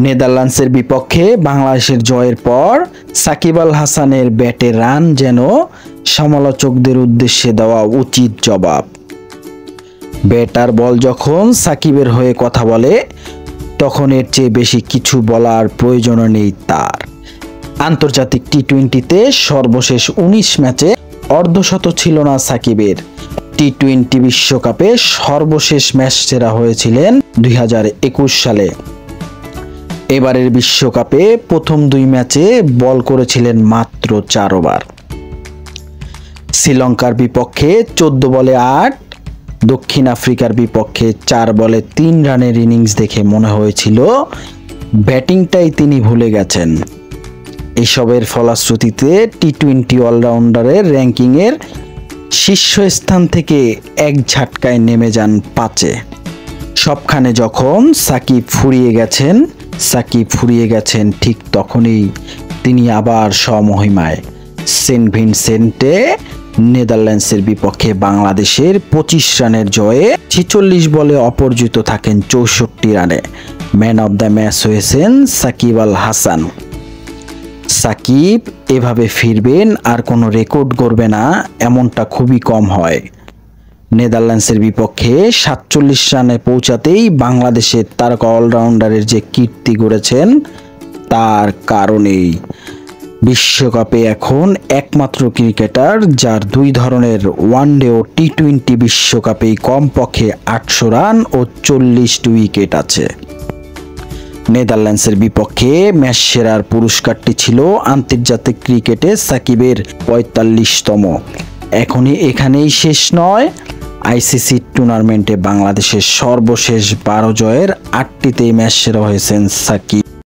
নেদারল্যান্ডসের বিপক্ষে বাংলাদেশের জয়ের পর সাকিব আল হাসানের ব্যাটে রান যেন সমালোচকদের উদ্দেশ্যে দেওয়া উচিত জবাব। ব্যাটার বল যখন সাকিবের হয়ে কথা বলে তখন এর চেয়ে বেশি কিছু বলার প্রয়োজন নেই তার। আন্তর্জাতিক টি-20তে সর্বশেষ ১৯ ম্যাচে অর্ধশত ছিল না সাকিবের। টি-20 বিশ্বকাপে সর্বশেষ ম্যাচ সেরা হয়েছিলেন ২০২১ সালে। এবারের বিশ্বকাপে প্রথম ২ ম্যাচে বল করেছিলেন মাত্র ৪ ওভার। শ্রীলঙ্কার বিপক্ষে ১৪ বলে ৮, দক্ষিণ আফ্রিকার বিপক্ষে ৪ বলে ৩ রানের ইনিংস দেখে মনে হয়েছিল ব্যাটিংটাই তিনি ভুলে গেছেন। এসবের ফলশ্রুতিতে টি-20 অলরাউন্ডারের র্যাঙ্কিংয়ের শীর্ষস্থান থেকে এক ঝাটকায় নেমে যান ৫-এ। সবখানে যখন সাকিব ফুরিয়ে গেছেন ঠিক তখনই তিনি আবার স্বমহিমায়। সেন্ট ভিনসেন্টে নেদারল্যান্ডসের বিপক্ষে বাংলাদেশের ২৫ রানের জয়ে ৪৬ বলে অপরাজিত থাকেন ৬৪ রানে। ম্যান অব দ্য ম্যাচ হয়েছেন সাকিব আল হাসান। সাকিব এভাবে ফিরবেন আর কোনো রেকর্ড গড়বে না এমনটা খুবই কম হয়। নেদারল্যান্ডসের বিপক্ষে ৪৭ রানে পৌঁছাতেই বাংলাদেশের তারকা অলরাউন্ডারের যে কীর্তি গড়েছেন তার কারণেই বিশ্বকাপে এখন একমাত্র ক্রিকেটার যার ২ ধরনের ওয়ানডে ও টি-20 বিশ্বকাপেই কমপক্ষে ৮০০ রান ও ৪০টি উইকেট আছে। নেদারল্যান্ডসের বিপক্ষে ম্যাচ সেরার পুরস্কারটি ছিল আন্তর্জাতিক ক্রিকেটে সাকিবের ৪৫তম। এখানেই শেষ নয়, আইসিসি টুর্নামেন্টে বাংলাদেশের সর্বশেষ ১২ জয়ের ৮টিতেই ম্যাচ সেরা হয়েছেন সাকিব।